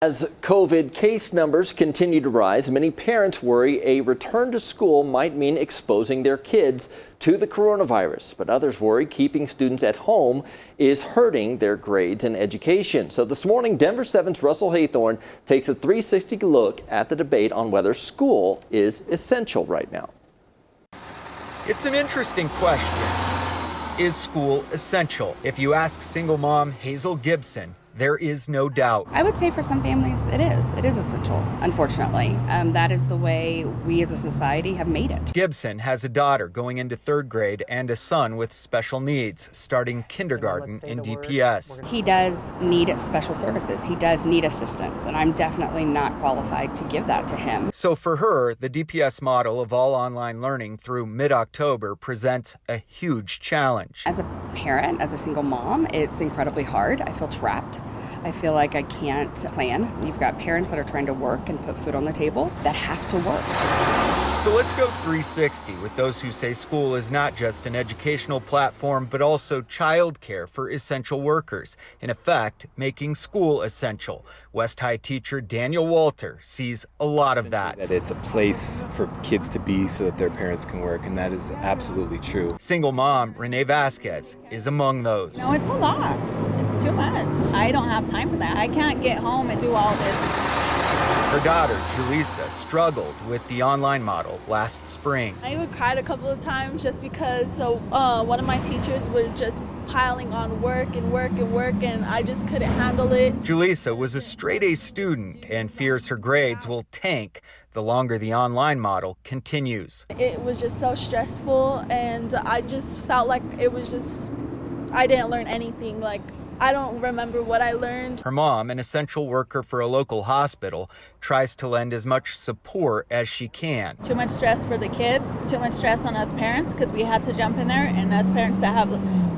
As COVID case numbers continue to rise, many parents worry a return to school might mean exposing their kids to the coronavirus. But others worry keeping students at home is hurting their grades and education. So this morning, Denver 7's Russell Haythorn takes a 360 look at the debate on whether school is essential right now. It's an interesting question. Is school essential? If you ask single mom Hazel Gibson, there is no doubt. I would say for some families it is. It is essential, unfortunately. That is the way we as a society have made it. Gibson has a daughter going into 3rd grade and a son with special needs starting kindergarten in DPS. He does need special services. He does need assistance, and I'm definitely not qualified to give that to him. So for her, the DPS model of all online learning through mid-October presents a huge challenge. As a parent, as a single mom, it's incredibly hard. I feel trapped. I feel like I can't plan. You've got parents that are trying to work and put food on the table that have to work. So let's go 360 with those who say school is not just an educational platform, but also childcare for essential workers. In effect, making school essential. West High teacher Daniel Walter sees a lot of that. That it's a place for kids to be so that their parents can work, and that is absolutely true. Single mom Renee Vasquez is among those. No, it's a lot. It's too much. I don't have time for that. I can't get home and do all this. Her daughter, Julissa, struggled with the online model last spring. I even cried a couple of times just because one of my teachers were just piling on work, and I just couldn't handle it. Julissa was a straight-A student and fears her grades will tank the longer the online model continues. It was just so stressful, and I just felt like I didn't learn anything. I don't remember what I learned. Her mom, an essential worker for a local hospital, tries to lend as much support as she can. Too much stress for the kids, too much stress on us parents because we had to jump in there, and us parents that have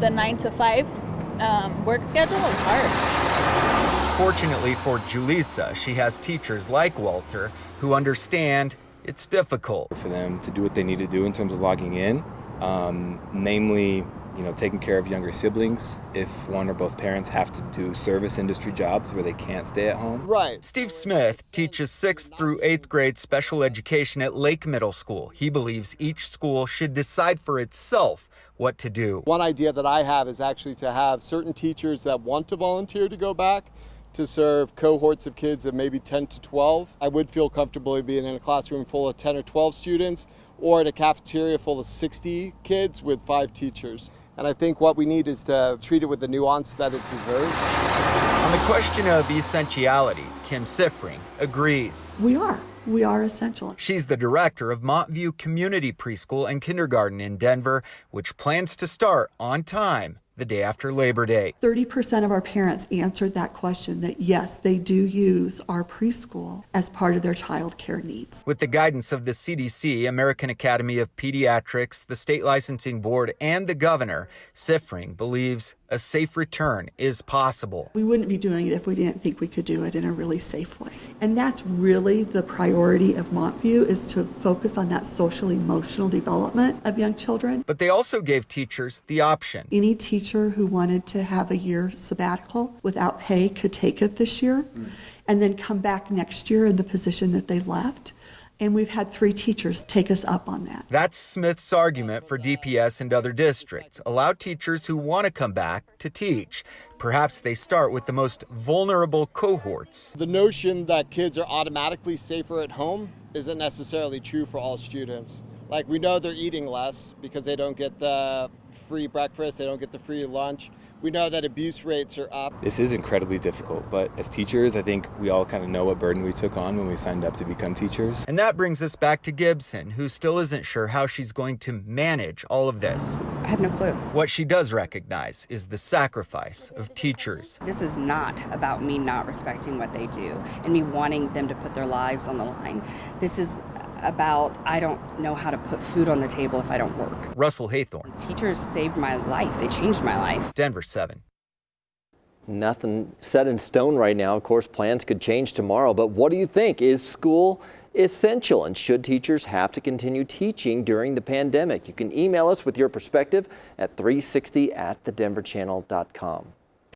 the 9 to 5 work schedule is hard. Fortunately for Julissa, she has teachers like Walter who understand it's difficult. For them to do what they need to do in terms of logging in, namely, taking care of younger siblings if one or both parents have to do service industry jobs where they can't stay at home. Right. Steve Smith teaches 6th through 8th grade special education at Lake Middle School. He believes each school should decide for itself what to do. One idea that I have is actually to have certain teachers that want to volunteer to go back to serve cohorts of kids of maybe 10 to 12. I would feel comfortable being in a classroom full of 10 or 12 students or at a cafeteria full of 60 kids with 5 teachers. And I think what we need is to treat it with the nuance that it deserves. On the question of essentiality, Kim Siffring agrees. We are essential. She's the director of Montview Community Preschool and Kindergarten in Denver, which plans to start on time the day after Labor Day. 30% of our parents answered that question, that yes, they do use our preschool as part of their child care needs. With the guidance of the CDC, American Academy of Pediatrics, the state licensing board, and the governor, Siffring believes a safe return is possible. We wouldn't be doing it if we didn't think we could do it in a really safe way. And that's really the priority of Montview, is to focus on that social emotional development of young children. But they also gave teachers the option. Any teacher who wanted to have a year sabbatical without pay could take it this year and then come back next year in the position that they left. And we've had 3 teachers take us up on that. That's Smith's argument for DPS and other districts. Allow teachers who want to come back to teach. Perhaps they start with the most vulnerable cohorts. The notion that kids are automatically safer at home isn't necessarily true for all students. We know they're eating less because they don't get the free breakfast, they don't get the free lunch. We know that abuse rates are up. This is incredibly difficult, but as teachers, I think we all kind of know what burden we took on when we signed up to become teachers. And that brings us back to Gibson, who still isn't sure how she's going to manage all of this. I have no clue. What she does recognize is the sacrifice of teachers. This is not about me not respecting what they do and me wanting them to put their lives on the line. This is about I don't know how to put food on the table if I don't work. Russell Haythorn. Teachers saved my life. They changed my life. Denver 7. Nothing set in stone right now. Of course, plans could change tomorrow. But what do you think? Is school essential? And should teachers have to continue teaching during the pandemic? You can email us with your perspective at 360@thedenverchannel.com.